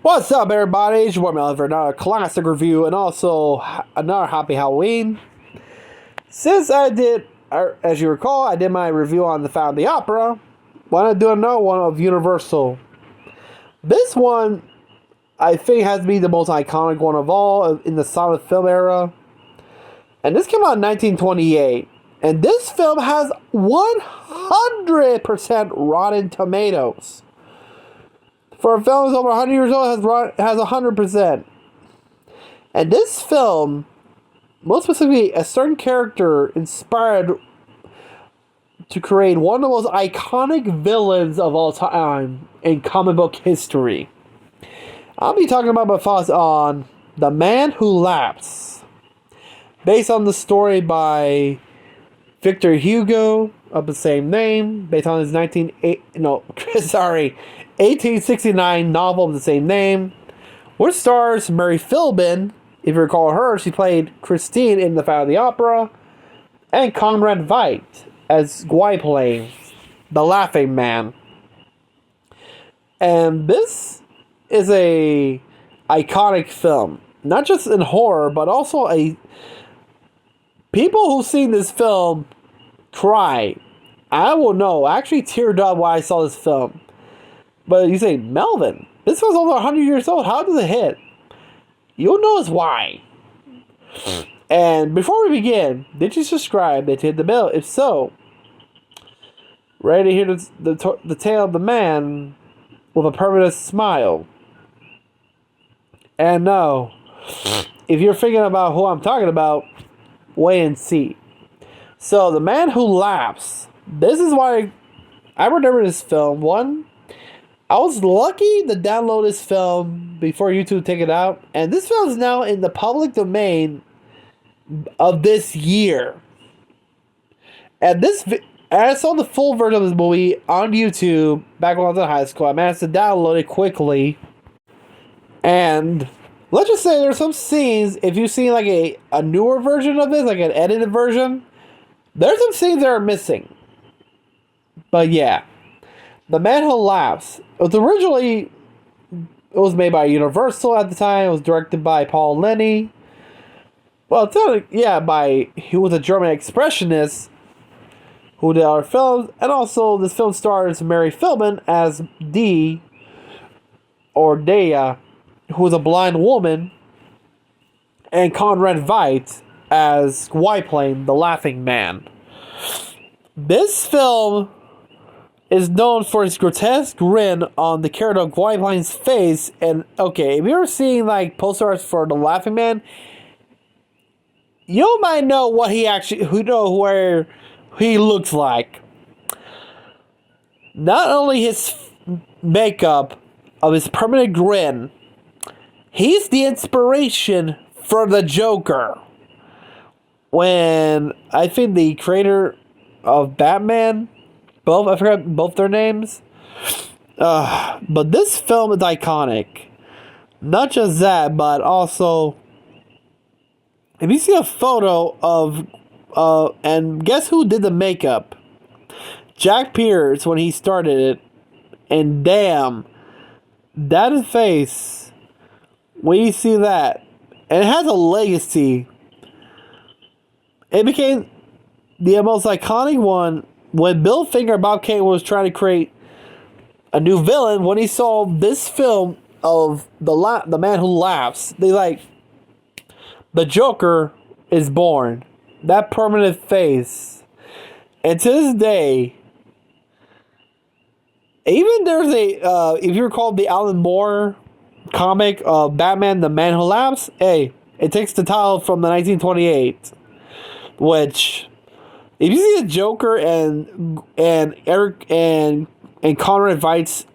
What's up, everybody? It's your boy Mel for another classic review and also another happy Halloween. Since as you recall, I did my review on the Phantom of the Opera. Want to do another one of Universal. This one, I think, has to be the most iconic one of all in the silent film era. And this came out in 1928. And this film has 100% Rotten Tomatoes. For a film that's over 100 years old, it has 100%. And this film, most specifically, a certain character inspired to create one of the most iconic villains of all time in comic book history. I'll be talking about my thoughts on The Man Who Laughs, based on the story by Victor Hugo of the same name, based on his 1869 novel of the same name, which stars Mary Philbin. If you recall her, she played Christine in The Phantom of the Opera, and Conrad Veidt as Gwynplaine, the Laughing Man. And this is a iconic film, not just in horror, but also people who've seen this film cry. I will know. I actually teared up when I saw this film. But you say, Melvin, this was over 100 years old. How does it hit? You'll notice why. And before we begin, did you subscribe? Did you hit the bell? If so, ready to hear the tale of the man with a permanent smile. And no, if you're thinking about who I'm talking about, wait and see. So, The Man Who Laughs. This is why I remember this film. One, I was lucky to download this film before YouTube take it out. And this film is now in the public domain of this year. And I saw the full version of this movie on YouTube back when I was in high school. I managed to download it quickly. And let's just say there's some scenes, if you've seen like a newer version of this, like an edited version, there's some scenes that are missing. But yeah. The Man Who Laughs. It was made by Universal at the time. It was directed by Paul Lenny. Well, he was a German expressionist who did other films. And also, this film stars Mary Philbin as Dea, who is a blind woman, and Conrad Veidt as Gwynplaine, the Laughing Man. This film is known for its grotesque grin on the character of Gwynplaine's face. And okay, if you're seeing like poster arts for the Laughing Man, you might know where he looks like. Not only his makeup of his permanent grin, he's the inspiration for the Joker. When I think the creator of Batman, I forgot both their names. But this film is iconic. Not just that, but also, if you see a photo of, and guess who did the makeup? Jack Pierce, when he started it. And damn, that face, when you see that, and it has a legacy. It became the most iconic one when Bill Finger and Bob Kane was trying to create a new villain. When he saw this film of the Man Who Laughs, they like, the Joker is born. That permanent face. And to this day, even there's if you recall the Alan Moore comic of Batman, The Man Who Laughs, it takes the title from the 1928, which, if you see the Joker and Eric and Conrad Veidt's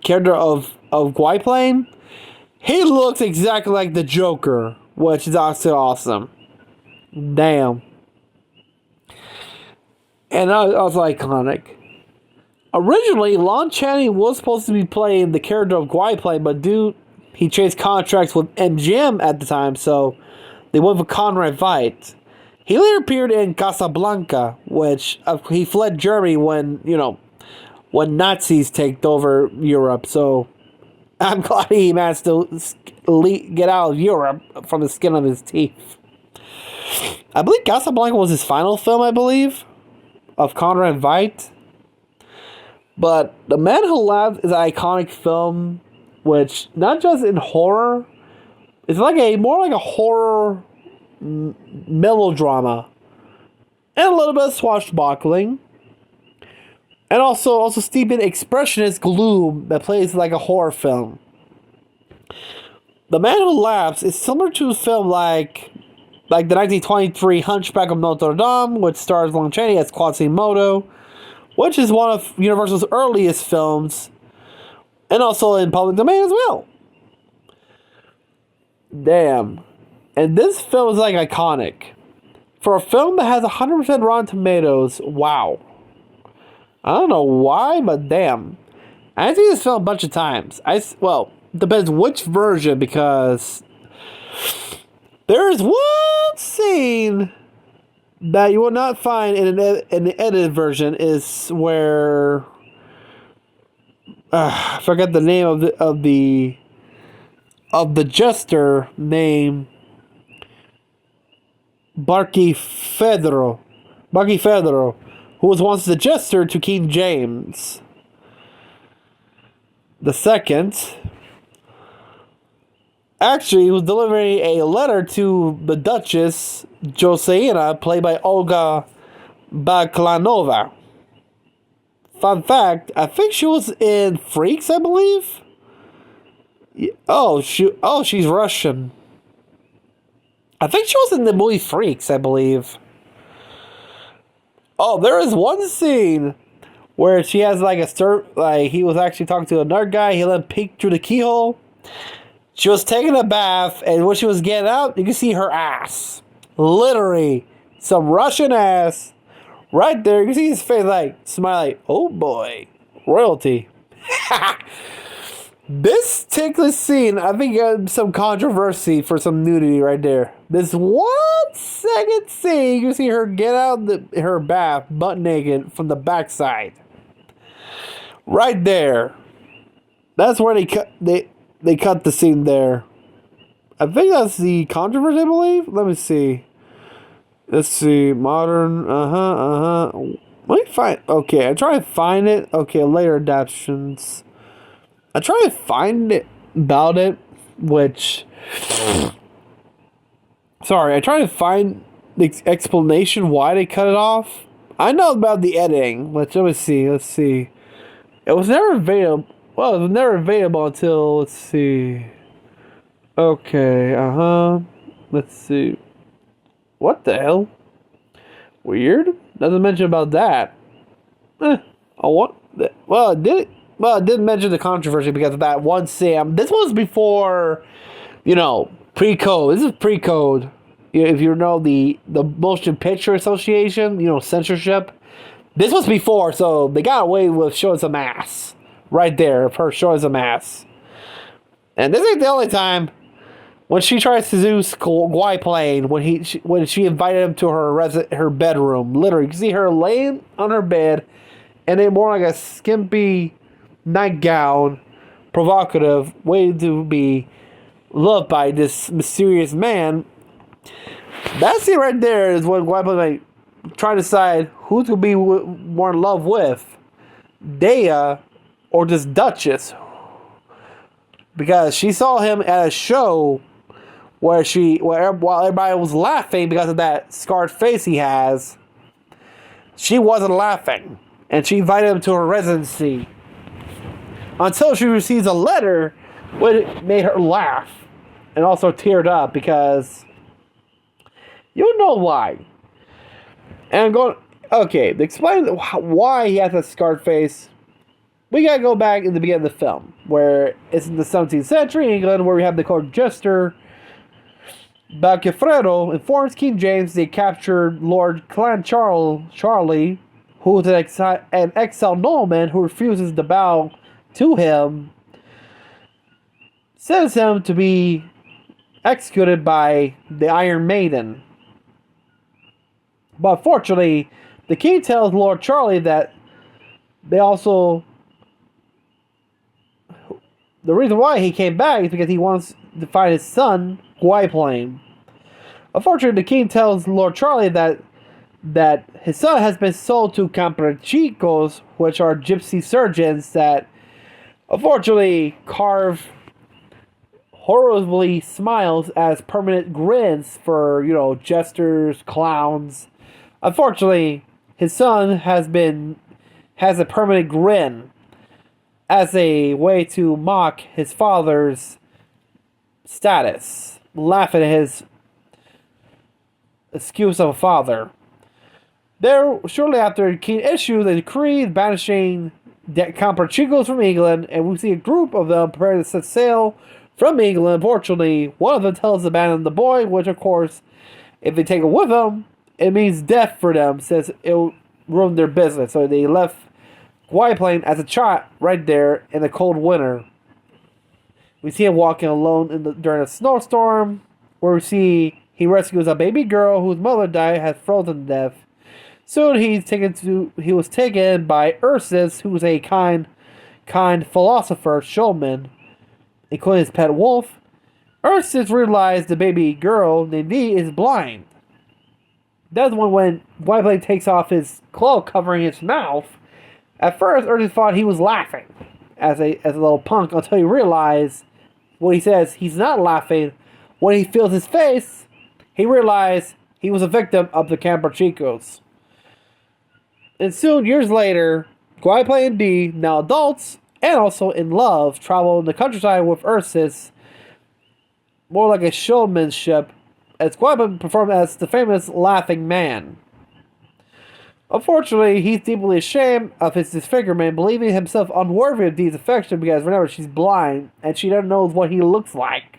character of Gwynplaine, he looks exactly like the Joker, which is also awesome. Damn. And also iconic. Originally, Lon Chaney was supposed to be playing the character of Gwynplaine, but he changed contracts with MGM at the time, so they went with Conrad Veidt. He later appeared in Casablanca, which he fled Germany when Nazis take over Europe. So I'm glad he managed to get out of Europe from the skin of his teeth. I believe Casablanca was his final film, I believe, of Conrad Veidt. But The Man Who Laughs is an iconic film, which, not just in horror, it's more like a horror melodrama. And a little bit of swashbuckling. And also steeped in expressionist gloom that plays like a horror film. The Man Who Laughs is similar to a film like the 1923 Hunchback of Notre Dame, which stars Lon Chaney as Quasimodo, which is one of Universal's earliest films, and also in public domain as well. Damn. And this film is like iconic. For a film that has 100% Rotten Tomatoes, wow. I don't know why, but damn. I've seen this film a bunch of times. Depends which version, because there is one scene that you will not find in the edited version, is where I forget the name of the jester named Barkilphedro, who was once the jester to King James II. Actually, he was delivering a letter to the Duchess Josefina, played by Olga Baklanova. Fun fact, I think she was in Freaks, I believe. She's Russian. I think she was in the movie Freaks, I believe. Oh, there is one scene where she has he was actually talking to another guy. He let him peek through the keyhole. She was taking a bath, and when she was getting out, you can see her ass. Literally, some Russian ass right there. You can see his face smiling, oh boy, royalty. This particular scene, I think, got some controversy for some nudity right there. This 1 second scene, you can see her get out her bath, butt naked, from the backside. Right there. That's where they cut the scene there. I think that's the controversy, I believe. Let me see. Let's see. Modern. Let me find. Okay, I try to find it. Okay, later adaptations. I try to find it about it, which. Sorry, I try to find the explanation why they cut it off. I know about the editing. Let me see. Let's see. It was never available. Well, it was never available until, let's see. Okay, let's see. What the hell? Weird. Doesn't mention about that. It didn't mention the controversy because of that one scene. This was before, pre-code. This is pre-code. If you know the Motion Picture Association, censorship. This was before, so they got away with showing some ass. Right there, of her showing some ass. And this ain't the only time. When she tries to do Guy playing, when she invited him to her bedroom, literally, you can see her laying on her bed, and it more like a skimpy nightgown, provocative, waiting to be loved by this mysterious man. That scene right there is when Guy playing trying to decide who to be more in love with, Dea or this Duchess, because she saw him at a show while everybody was laughing because of that scarred face he has. She wasn't laughing, and she invited him to her residency until she receives a letter which made her laugh and also teared up, because you know why. And I'm going, okay, to explain why he has a scarred face, we gotta go back in the beginning of the film, where it's in the 17th century England, where we have the court jester Barkilphedro informs King James they captured Lord Charlie, who is an exiled nobleman who refuses to bow to him, sends him to be executed by the Iron Maiden. But fortunately, the king tells Lord Charlie that the reason why he came back is because he wants to find his son, Gwynplaine. Unfortunately, the king tells Lord Charlie that his son has been sold to Camperchicos, which are gypsy surgeons that unfortunately carve horribly smiles as permanent grins for, jesters, clowns. Unfortunately, his son has a permanent grin as a way to mock his father's status, laughing at his excuse of a father. There, shortly after, the king issues a decree banishing Camperchicos from England, and we see a group of them preparing to set sail from England. Unfortunately, one of them tells them to abandon the boy, which, of course, if they take him with them, it means death for them, since it will ruin their business. So they left Gwynplaine as a child right there in the cold winter. We see him walking alone during a snowstorm, where we see he rescues a baby girl whose mother died, has frozen to death. Soon he was taken by Ursus, who was a kind philosopher showman, including his pet wolf. Ursus realized the baby girl named Dee is blind. That's when Gwynplaine takes off his cloak covering his mouth. At first, Ursus thought he was laughing as a little punk, until he realized when he says he's not laughing. When he feels his face, he realized he was a victim of the Camperchicos. And soon, years later, Gwynplaine and Dee, now adults and also in love, travel in the countryside with Ursus, more like a showmanship, as Gwynplaine performed as the famous Laughing Man. Unfortunately, he's deeply ashamed of his disfigurement, believing himself unworthy of Dee's affection because, remember, she's blind and she doesn't know what he looks like.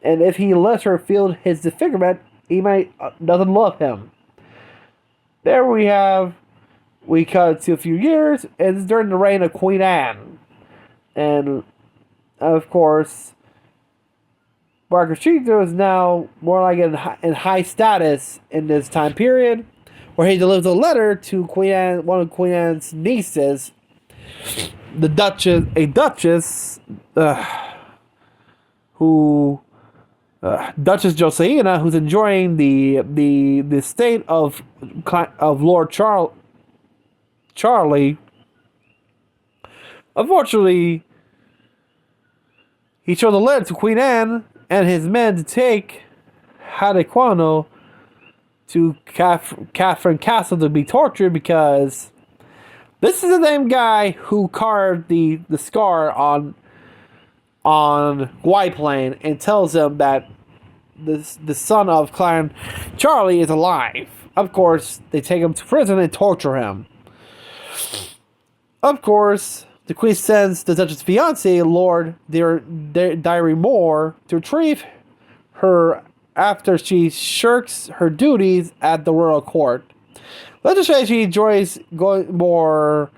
And if he lets her feel his disfigurement, he might doesn't love him. There we cut to a few years, and it's during the reign of Queen Anne. And, of course, Barkashito is now more like in high status in this time period, where he delivers a letter to Queen Anne, one of Queen Anne's nieces, a duchess, Duchess Josiana, who's enjoying the estate of Lord Charlie. Unfortunately, he showed a letter to Queen Anne and his men to take Hadequano to Catherine Castle to be tortured, because this is the same guy who carved the scar on Gwynplaine and tells him that the son of Clan Charlie is alive. Of course, they take him to prison and torture him. Of course, the queen sends the Duchess' fiancé, Lord Diary Moore, to retrieve her after she shirks her duties at the royal court. Let's just say she enjoys going more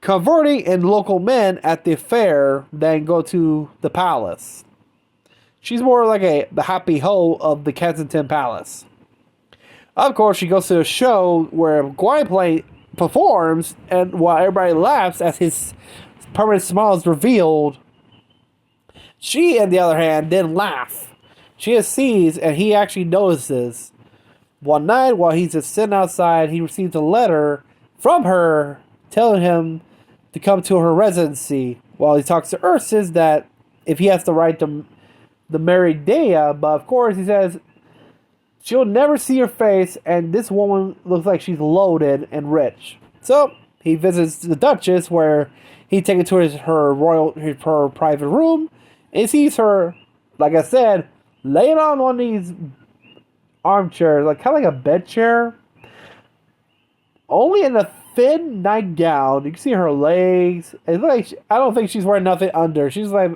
converting in local men at the fair than go to the palace. She's more like the happy hoe of the Kensington Palace. Of course, she goes to a show where Gwynplaine performs, and while everybody laughs as his permanent smile is revealed, she, on the other hand, didn't laugh. She just sees, and he actually notices. One night, while he's just sitting outside, he receives a letter from her telling him to come to her residency, while he talks to Ursus that if he has to write to the married Dea, but of course he says she'll never see her face, and this woman looks like she's loaded and rich. So he visits the Duchess, where he takes her to her private room, and he sees her, like I said, laying on one of these armchairs, like kind of like a bed chair, only in a thin nightgown. You can see her legs. It looks like I don't think she's wearing nothing under. She's like,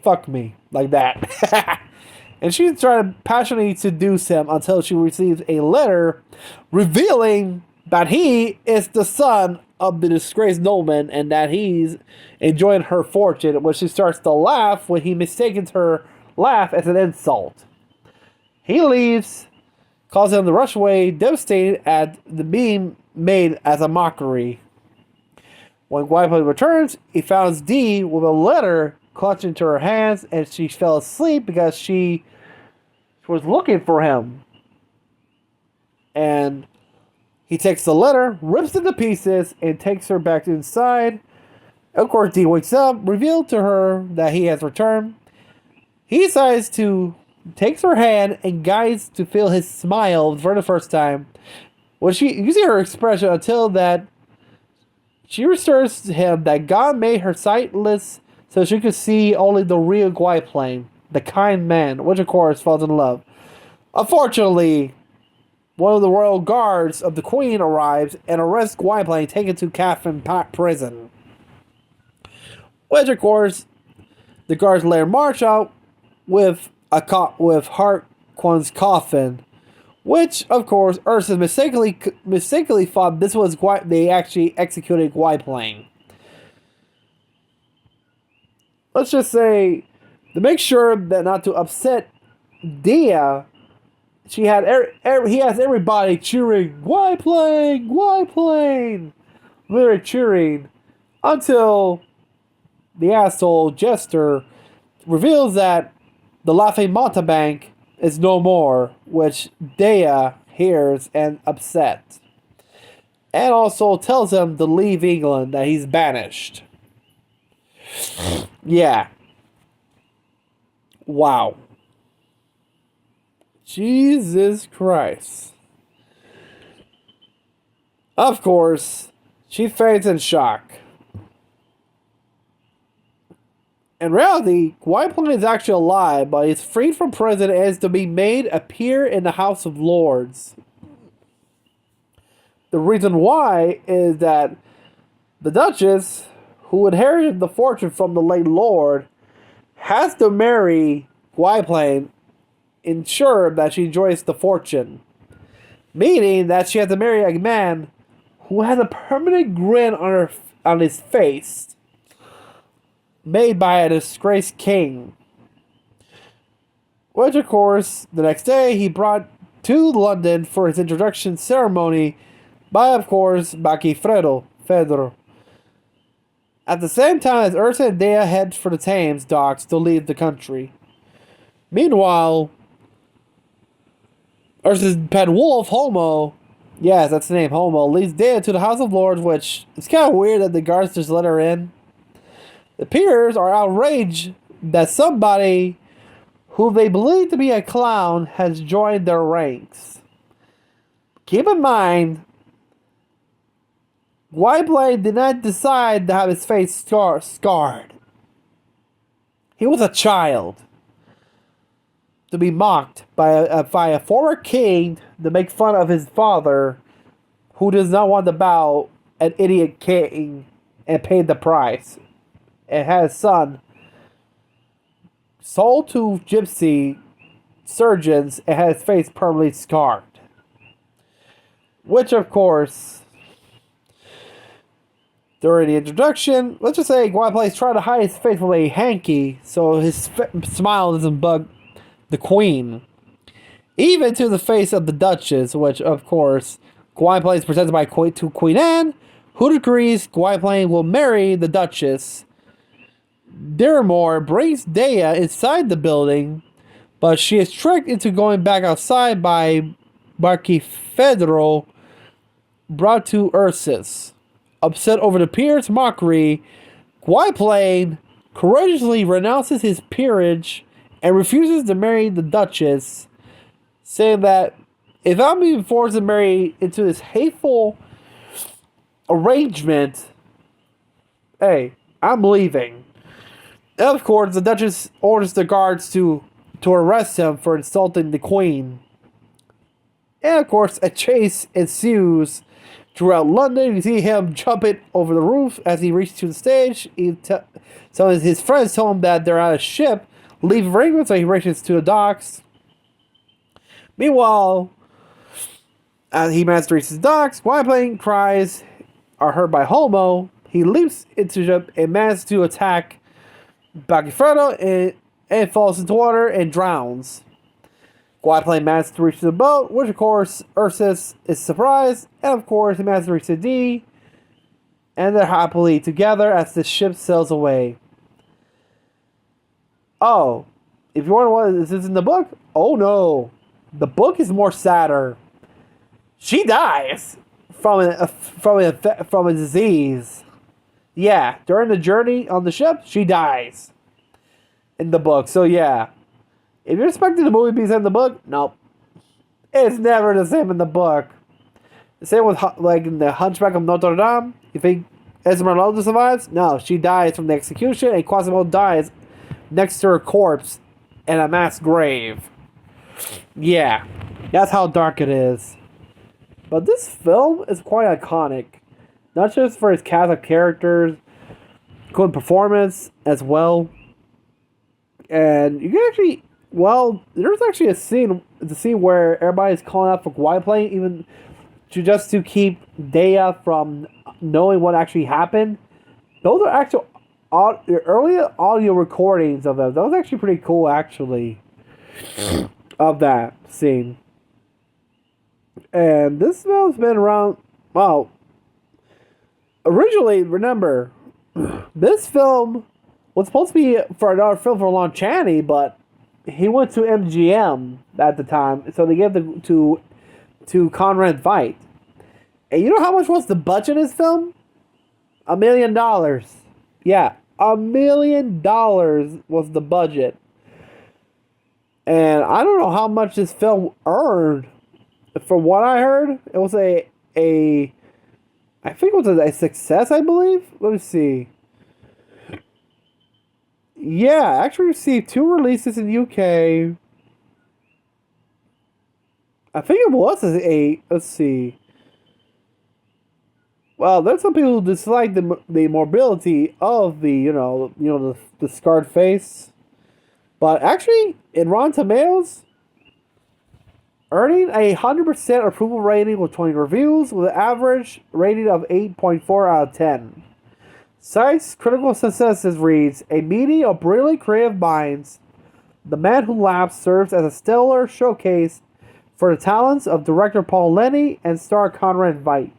"Fuck me," like that. And she's trying to passionately seduce him until she receives a letter revealing that he is the son of the disgraced nobleman and that he's enjoying her fortune, when she starts to laugh when he mistakes her laugh as an insult. He leaves, causing him to rush away, devastated at the being made as a mockery. When Gwynplaine returns, he finds Dee with a letter clutched into her hands, and she fell asleep because she was looking for him. And he takes the letter, rips it to pieces, and takes her back inside. Of course, Dee wakes up, revealed to her that he has returned. He decides to takes her hand and guides to feel his smile for the first time. When you see her expression until that she restores to him that God made her sightless so she could see only the real Gwynplaine, the kind man, which of course falls in love. Unfortunately, one of the royal guards of the Queen arrives and arrests Gwynplaine, taken to Caffin prison. Which of course, the guards later march out with Harquin's coffin, which of course Ursus mistakenly thought this was they actually executed Gwynplaine. Let's just say, to make sure that not to upset Dea, he has everybody cheering Gwynplaine, Gwynplaine, literally cheering until the asshole jester reveals that the Laughing Mountebank is no more, which Dea hears and upset. And also tells him to leave England, that he's banished. Yeah. Wow. Jesus Christ. Of course, she faints in shock. In reality, Gwynplaine is actually alive, but he's freed from prison and is to be made appear in the House of Lords. The reason why is that the Duchess, who inherited the fortune from the late Lord, has to marry Gwynplaine, ensure that she enjoys the fortune. Meaning that she has to marry a man who has a permanent grin on his face, made by a disgraced king. Which, of course, the next day he brought to London for his introduction ceremony by, of course, Barkilphedro. At the same time as Ursa and Dea head for the Thames docks to leave the country. Meanwhile, Ursa's pet wolf, Homo, yes, that's the name, Homo, leads Dea to the House of Lords, which it's kind of weird that the guards just let her in. The peers are outraged that somebody who they believe to be a clown has joined their ranks. Keep in mind, Gwynplaine did not decide to have his face scarred. He was a child to be mocked by a former king to make fun of his father, who does not want to bow an idiot king and pay the price. And had his son sold to gypsy surgeons and had his face permanently scarred. Which, of course, during the introduction, let's just say Gwynplaine's trying to hide his face with a hanky so his smile doesn't bug the Queen. Even to the face of the Duchess, which, of course, Gwynplaine is presented to Queen Anne, who agrees Gwynplaine will marry the Duchess. Dearmore brings Dea inside the building, but she is tricked into going back outside by Barkilphedro, brought to Ursus. Upset over the peer's mockery, Gwynplaine courageously renounces his peerage and refuses to marry the Duchess, saying that if I'm being forced to marry into this hateful arrangement, hey, I'm leaving. And of course, the Duchess orders the guards to arrest him for insulting the Queen. And of course, a chase ensues throughout London. You see him jumping over the roof as he reaches to the stage. So his friends tell him that they're on a ship leaving England, so he races to the docks. Meanwhile, as he manages to reach the docks, Gwynplaine cries are heard by Homo. He leaps into the ship and manages to attack Barkilphedro and falls into water and drowns. Gwynplaine manages to reach the boat, which of course Ursus is surprised, and of course he manages to reach the D, and they're happily together as the ship sails away. Oh, if you wonder what is this in the book, oh no, the book is more sadder. She dies from a disease. Yeah, during the journey on the ship, she dies in the book. So yeah, if you're expecting the movie to be the same in the book, nope, it's never the same in the book. The same with like in the Hunchback of Notre Dame. You think Esmeralda survives? No, she dies from the execution, and Quasimodo dies next to her corpse in a mass grave. Yeah, that's how dark it is. But this film is quite iconic, not just for its cast of characters, good performance as well. And you can actually, well, there's actually the scene where everybody's calling out for quiet playing, even just to keep Dea from knowing what actually happened. Those are actual early audio recordings of them. That was actually pretty cool, actually, of that scene. And this film's been around, well, originally, remember, this film was supposed to be for another film for Lon Chaney, but he went to MGM at the time, so they gave it to Conrad Veidt. And you know how much was the budget of this film? $1 million. Yeah, $1 million was the budget. And I don't know how much this film earned. From what I heard, it was I think it was a success, I believe. Let me see. Yeah, actually received 2 releases in UK. I think it was let's see. Well, there's some people who dislike the mobility of the scarred face. But actually, in Rotten Tomatoes, earning a 100% approval rating with 20 reviews, with an average rating of 8.4 out of 10. Site's critical consensus reads, a meeting of brilliant creative minds, The Man Who Laughs serves as a stellar showcase for the talents of director Paul Lenny and star Conrad Veidt.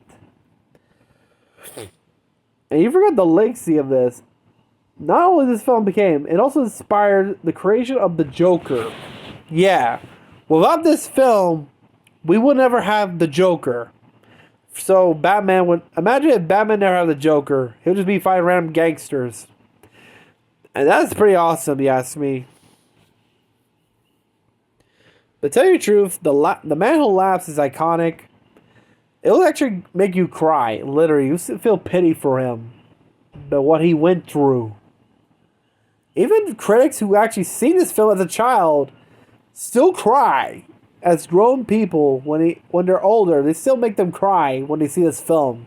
And you forget the legacy of this. Not only this film became, it also inspired the creation of the Joker. Yeah. Without this film, we would never have the Joker. So Batman would... Imagine if Batman never had the Joker. He'll just be fighting random gangsters. And that's pretty awesome, you ask me. But to tell you the truth, the Man Who Laughs is iconic. It will actually make you cry, literally. You feel pity for him. But what he went through. Even critics who actually seen this film as a child still cry as grown people when they're older. They still make them cry when they see this film.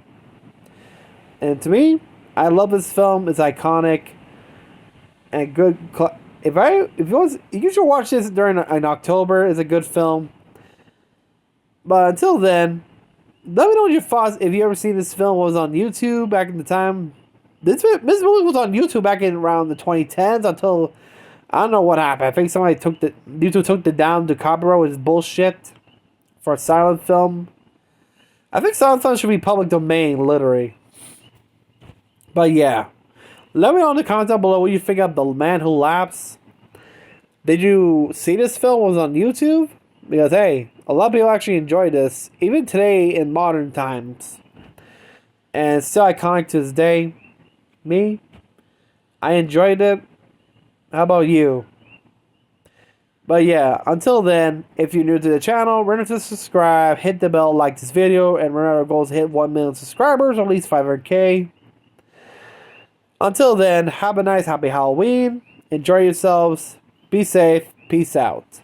And to me, I love this film. It's iconic and good. You should watch this during in October. It's a good film. But until then, let me know your thoughts. If you ever seen this film, it was on YouTube back in the time. This movie was on YouTube back in around the 2010s until I don't know what happened. I think YouTube took it down to copyright with bullshit for a silent film. I think silent film should be public domain, literally. But yeah, let me know in the comments down below what you think of The Man Who Laughs. Did you see this film was on YouTube? Because hey, a lot of people actually enjoy this, even today in modern times, and it's still iconic to this day. Me, I enjoyed it. How about you? But yeah, until then, if you're new to the channel, remember to subscribe, hit the bell, like this video, and remember our goal is to hit 1 million subscribers, or at least 500K. Until then, have a nice, happy Halloween. Enjoy yourselves. Be safe. Peace out.